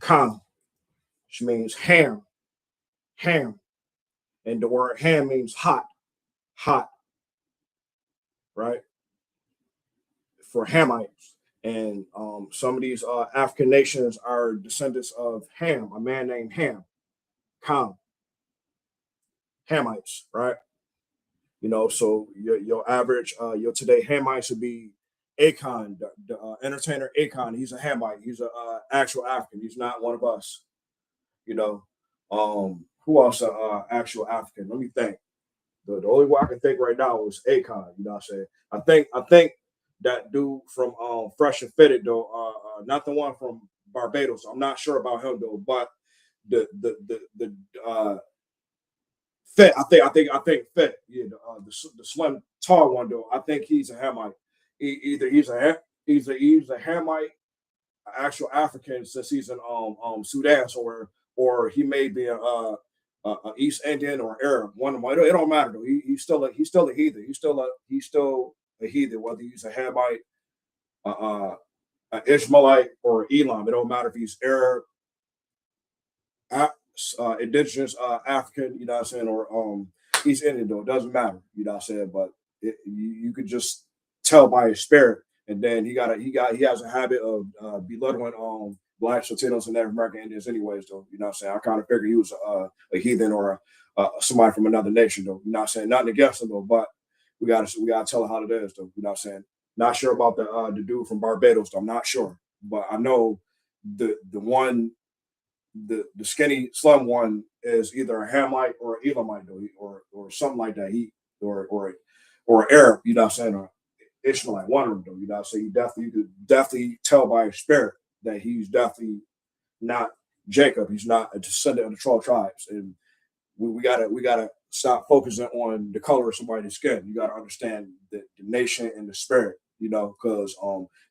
Kam. Which means ham, and the word ham means hot, right? For Hamites. And some of these African nations are descendants of Ham, a man named Ham, Hamites, right? So your average, your today Hamites would be Akon, the entertainer Akon. He's a Hamite. He's a actual African. He's not one of us. You know, who else? Actual African? Let me think. The only one I can think right now is Akon. You know what I'm saying? I think that dude from Fresh and Fitted though, not the one from Barbados. I'm not sure about him though, but the Fit. I think Fit. Yeah, the slim tall one though. I think he's a Hamite. Either he's a Hamite, actual African since he's in Sudan somewhere, or he may be a East Indian or Arab. One of them. It don't matter though. He's still a heathen. He's still a heathen. Whether he's a Hamite, uh, uh, Ishmaelite or Elam. It don't matter if he's Arab, indigenous African, you know what I'm saying, or East Indian, though. It doesn't matter, you know what I'm saying. But you could just tell by his spirit. And then he has a habit of belittling blacks, Latinos, and Native American Indians, anyways, though. You know what I'm saying? I kind of figured he was a heathen or somebody from another nation, though. You know what I'm saying? Nothing against him, though, but we gotta tell it how it is, though. You know what I'm saying? Not sure about the dude from Barbados, though. I'm not sure, but I know the one the skinny slim one is either a Hamite or an Elamite, though, or something like that. He or Arab, you know what I'm saying, or Ishmaelite, one of them, though. You know what I'm saying? You could definitely tell by his spirit that he's definitely not Jacob. He's not a descendant of the 12 tribes. And we gotta stop focusing on the color of somebody's skin. You gotta understand the nation and the spirit, you know, because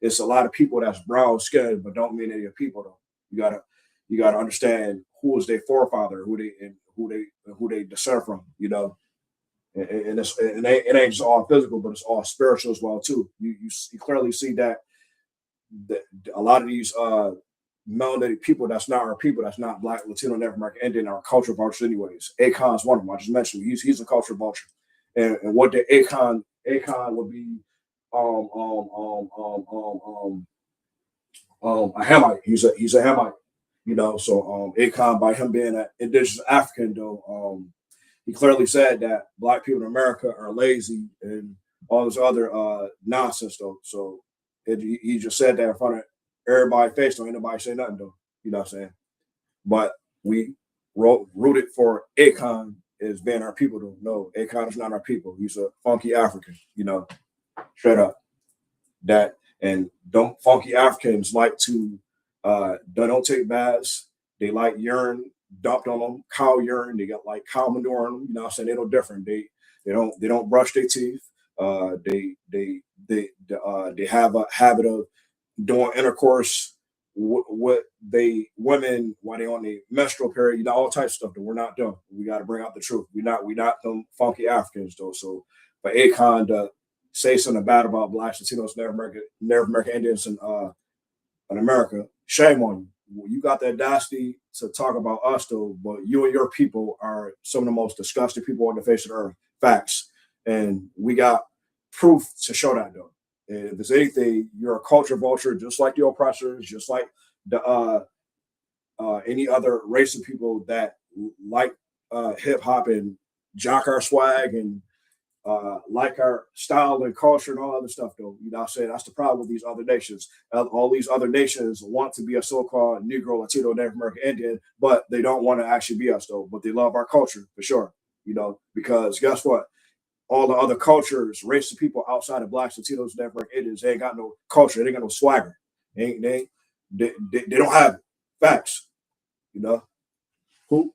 it's a lot of people that's brown skinned but don't mean any people, though. You gotta understand who is their forefather, who they descend from, you know. And it ain't just all physical, but it's all spiritual as well too. You clearly see that a lot of these melanated people that's not our people, that's not Black, Latino, Native American Indian, are culture vultures anyways. Akon's one of them. I just mentioned he's a culture vulture, and what the Akon would be um um um um um a Hamite. He's a Hamite, you know. So Akon, by him being an indigenous African, though, he clearly said that Black people in America are lazy and all this other nonsense, though. So he just said that in front of everybody's face. Don't anybody say nothing, though. You know what I'm saying? But we rooted for Akon as being our people, though. No, Akon is not our people. He's a funky African, you know, straight up. That and don't funky Africans like to don't take baths. They like urine dumped on them, cow urine. They got like cow manure on them. You know what I'm saying? They're no different. They don't brush their teeth. They have a habit of doing intercourse with they women while they on the menstrual period. You know, all types of stuff that we're not doing. We got to bring out the truth. We not them funky Africans, though. So for Akon to say something bad about Blacks, Latinos, Native American Indians in America, shame on you. Well, you got the audacity to talk about us, though, but you and your people are some of the most disgusting people on the face of the earth. Facts. And we got proof to show that, though. And if there's anything, you're a culture vulture, just like the oppressors, just like the any other race of people that like hip hop and jock our swag and like our style and culture and all other stuff, though. You know what I'm saying? That's the problem with these other nations. All these other nations want to be a so-called Negro, Latino, Native American Indian, but they don't want to actually be us, though. But they love our culture, for sure. You know, because guess what? All the other cultures, race of people outside of Blacks, Latinos, Native American Indians, they ain't got no culture. They ain't got no swagger. They don't have it. Facts. You know? Who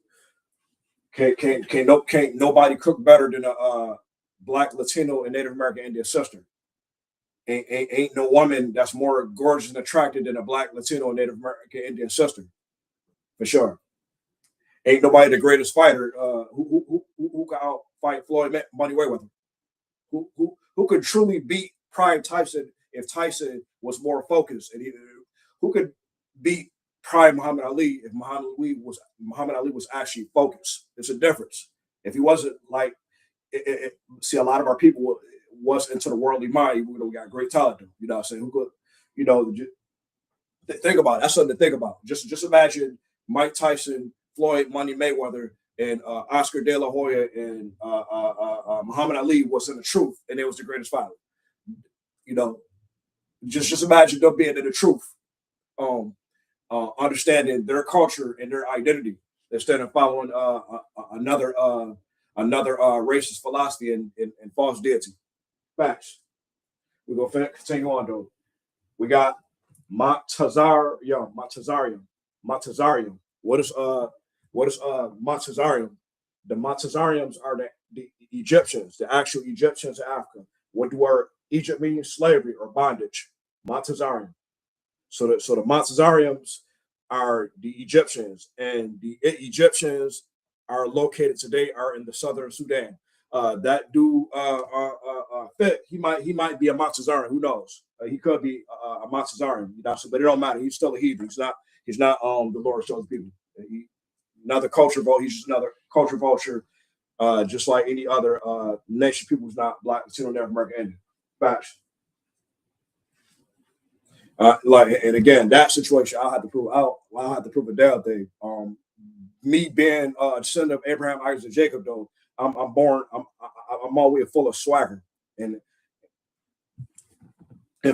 can't nobody cook better than a Black, Latino, and Native American Indian sister. Ain't no woman that's more gorgeous and attractive than a Black, Latino, and Native American Indian sister, for sure. Ain't nobody the greatest fighter who can out fight Floyd Money Mayweather. Who could truly beat Prime Tyson if Tyson was more focused, and who could beat Prime Muhammad Ali if Muhammad Ali was actually focused. There's a difference. If he wasn't like see, a lot of our people was into the worldly mind, even though we got great talent. You know what I'm saying? Who could, you know, think about it. That's something to think about. Just imagine Mike Tyson, Floyd Money Mayweather, and Oscar De La Hoya and Muhammad Ali was in the truth, and they was the greatest fighter. You know, just imagine them being in the truth, understanding their culture and their identity instead of following another racist philosophy and false deity. Facts. We're gonna continue on, though. We got Matazarium. What is Matazarium? The Matazariums are the Egyptians, the actual Egyptians of Africa. What the word Egypt means? Slavery or bondage. Matazarium. So the Matazariums are the Egyptians, and the Egyptians are located today are in the southern Sudan. that dude fit, he might be a Montezarian. Who knows? He could be a Montezarian, you know. But it don't matter. He's still a Hebrew. He's not the Lord's chosen people. Another culture vote. He's just another culture vulture, just like any other nation. People who's not Black, Latino, Native American, Indian. Facts. And again, that situation, I'll have to prove out. I'll have to prove a damn thing. Me being a descendant of Abraham, Isaac, and Jacob, though, I'm born. I'm always full of swagger and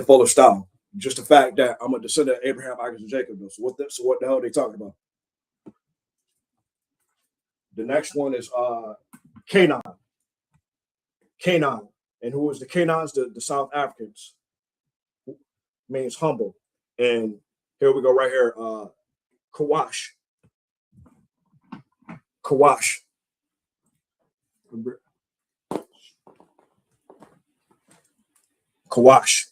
full of style. Just the fact that I'm a descendant of Abraham, Isaac, and Jacob, though. So what the hell are they talking about? The next one is Canaan. Canaan. And who is the Canaans? The South Africans. Means humble. And here we go right here. Kawash. Kawash. Kawash.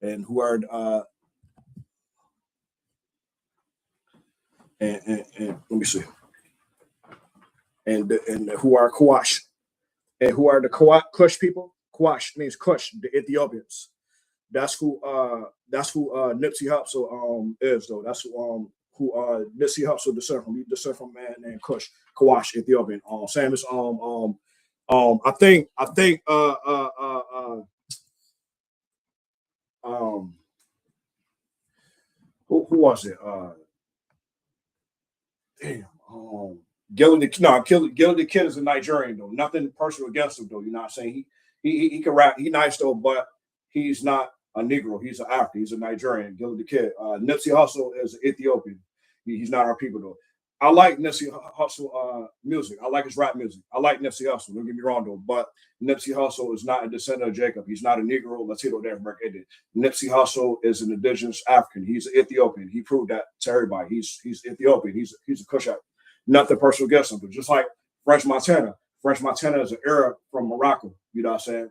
And who are and let me see. And who are Kawash? And who are the Kush people? Kawash means Kush, the Ethiopians. That's who Nipsey Hussle is, though. That's who Nipsey Hussle descend from. He descend from a man named Kush, Kawash, Ethiopian. Same as I think who was it? Gilly the Kid is a Nigerian, though. Nothing personal against him, though. You know what I'm saying? He can rap. He nice, though, but he's not a Negro. He's an African. He's a Nigerian. Gilly the Kid. Nipsey Hussle is an Ethiopian. He's not our people, though. I like Nipsey Hussle music. I like his rap music. I like Nipsey Hussle. Don't get me wrong, though. But Nipsey Hussle is not a descendant of Jacob. He's not a Negro, Latino, Native American Indian. Nipsey Hussle is an indigenous African. He's an Ethiopian. He proved that to everybody. He's Ethiopian. He's a Cushite. Nothing personal against him, but just like French Montana. French Montana is an Arab from Morocco. You know what I'm saying?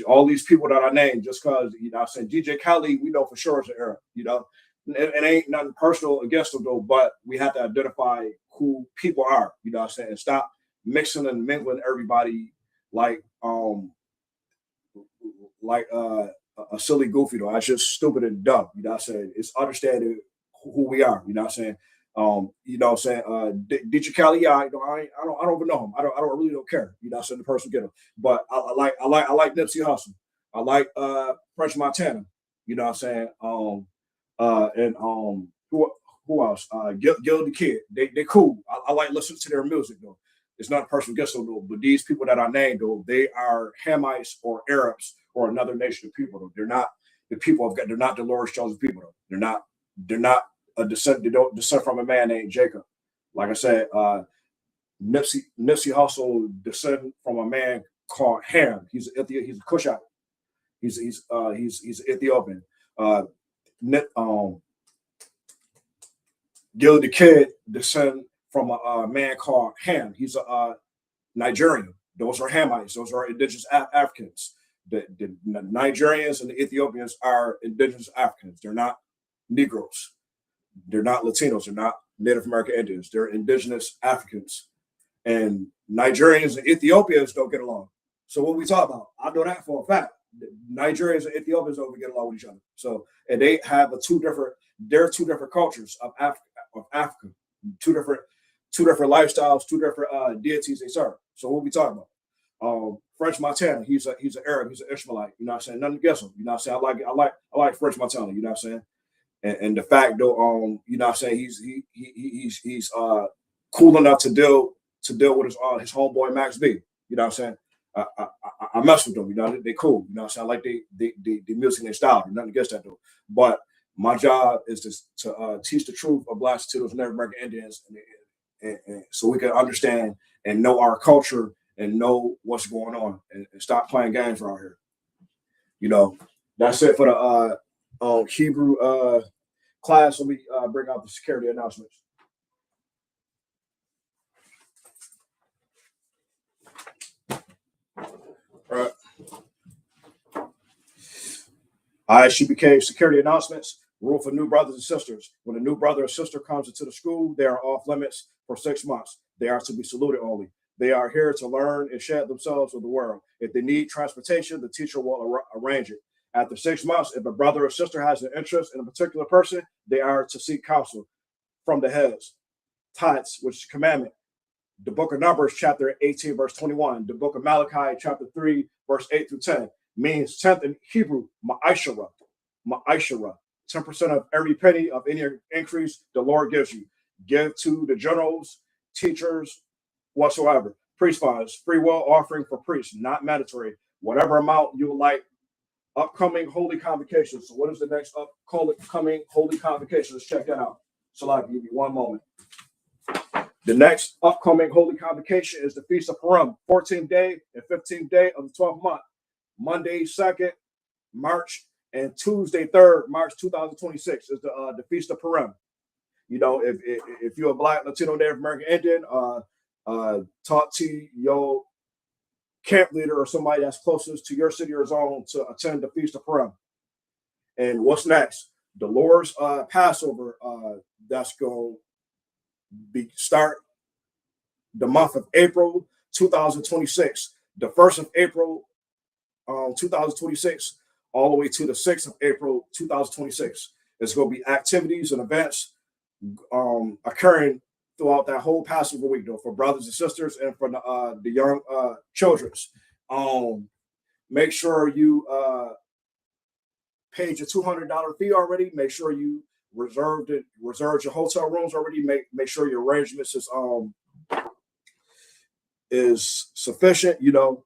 All these people that I named, just because, you know what I'm saying, DJ Khaled, we know for sure is an Arab, you know. It ain't nothing personal against them, though, but we have to identify who people are, you know what I'm saying, and stop mixing and mingling everybody like a silly goofy, though. That's just stupid and dumb, you know what I'm saying. It's understanding who we are, you know what I'm saying. You know what I'm saying? DJ Khaled, yeah, I don't even know him. I really don't care, you know what I'm saying, the person get him. But I like Nipsey Hussle. I like French Montana, you know what I'm saying. And who else? Gil the Kid. They cool. I like listening to their music, though. It's not a personal guest, though. But these people that I named, though, they are Hamites or Arabs or another nation of people, though. They're not the people of God. They're not the Lord's chosen people, though. They're not a descent. They don't descend from a man named Jacob. Like I said, Nipsey Hussle descend from a man called Ham. He's a Cushite. He's Ethiopian. Gilly the Kid descend from a man called Ham. He's a Nigerian. Those are Hamites. Those are indigenous Africans. The Nigerians and the Ethiopians are indigenous Africans. They're not Negroes. They're not Latinos. They're not Native American Indians. They're indigenous Africans. And Nigerians and Ethiopians don't get along. So what we talk about, I know that for a fact. Nigerians and Ethiopians don't get along with each other. So, and they have two different cultures of Africa, two different lifestyles, two different deities they serve. So what we talking about? French Montana, he's an Arab, he's an Ishmaelite. You know what I'm saying? Nothing against him. You know what I'm saying? I like French Montana. You know what I'm saying? And the fact, though, you know what I'm saying, he's cool enough to deal with his homeboy Max B. You know what I'm saying? I mess with them, you know, they cool, you know what I'm saying? I like the music and their style, nothing against that, though. But my job is to teach the truth of Blacks, Latinos, and Native American Indians, and so we can understand and know our culture and know what's going on and stop playing games around here. You know, that's it for the Hebrew class. Let me bring out the security announcements. All right, SHBK security announcements. Rule for new brothers and sisters. When a new brother or sister comes into the school, they are off limits for 6 months. They are to be saluted only. They are here to learn and share themselves with the world. If they need transportation, the teacher will arrange it. After 6 months, if a brother or sister has an interest in a particular person, they are to seek counsel from the heads. Tithes, which is commandment. The book of Numbers, chapter 18, verse 21. The book of Malachi, chapter 3, verse 8 through 10, means 10th in Hebrew, ma'ashara. Ma'ashara. 10% of every penny of any increase the Lord gives you. Give to the generals, teachers, whatsoever. Priest funds, free will offering for priests, not mandatory. Whatever amount you would like. Upcoming holy convocations. So what is the next upcoming holy convocation? Let's check that out. So I'll give you one moment. The next upcoming holy convocation is the Feast of Purim, 14th day and 15th day of the 12th month. Monday, 2nd March, and Tuesday, 3rd March 2026 is the Feast of Purim. You know, if you're a Black, Latino, Native American Indian, talk to your camp leader or somebody that's closest to your city or zone to attend the Feast of Purim. And what's next? The Lord's Passover. That's going to start the month of April 2026. The 1st of April 2026 all the way to the 6th of April 2026. There's going to be activities and events occurring throughout that whole Passover week, though, for brothers and sisters and for the young children. Make sure you paid your $200 fee already. Make sure you reserved your hotel rooms already. Make sure your arrangements is sufficient. You know,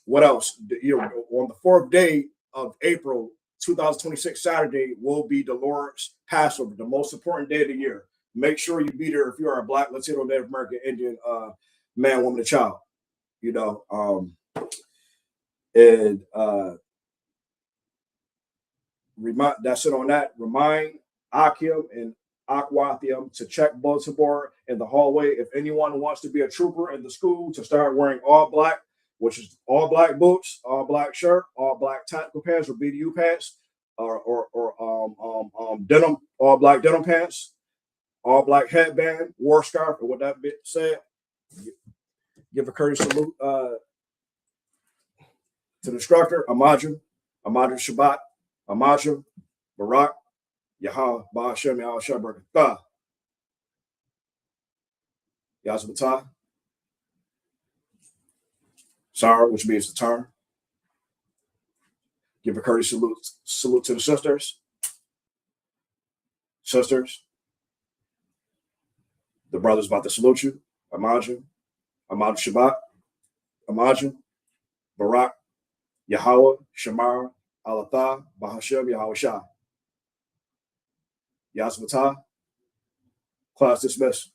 what else? You know, on the 4th day of April 2026, Saturday, will be the Lord's Passover, the most important day of the year. Make sure you be there if you are a Black, Latino, Native American, Indian man, woman, and child. You know, and that's it on that. Remind Akim and Akwathium to check bulletin board in the hallway. If anyone wants to be a trooper in the school, to start wearing all black, which is all black boots, all black shirt, all black tactical pants or BDU pants, or denim, all black denim pants, all black headband, war scarf, or what that bit said. Give a courteous salute to the instructor, Amajim Shabbat, Amajim, Barak, Yahah, Ba'ashem, Yahah Shabbat, Yazmatah, Sarah, which means the turn. Give a courteous salute to the sisters. Sisters, the brothers about to salute you. Amajim Shabbat, Amajim, Barak, Yahweh, Shamar, Alatha, Bahashem, Yahweh Shah. Yazmatah, class dismissed.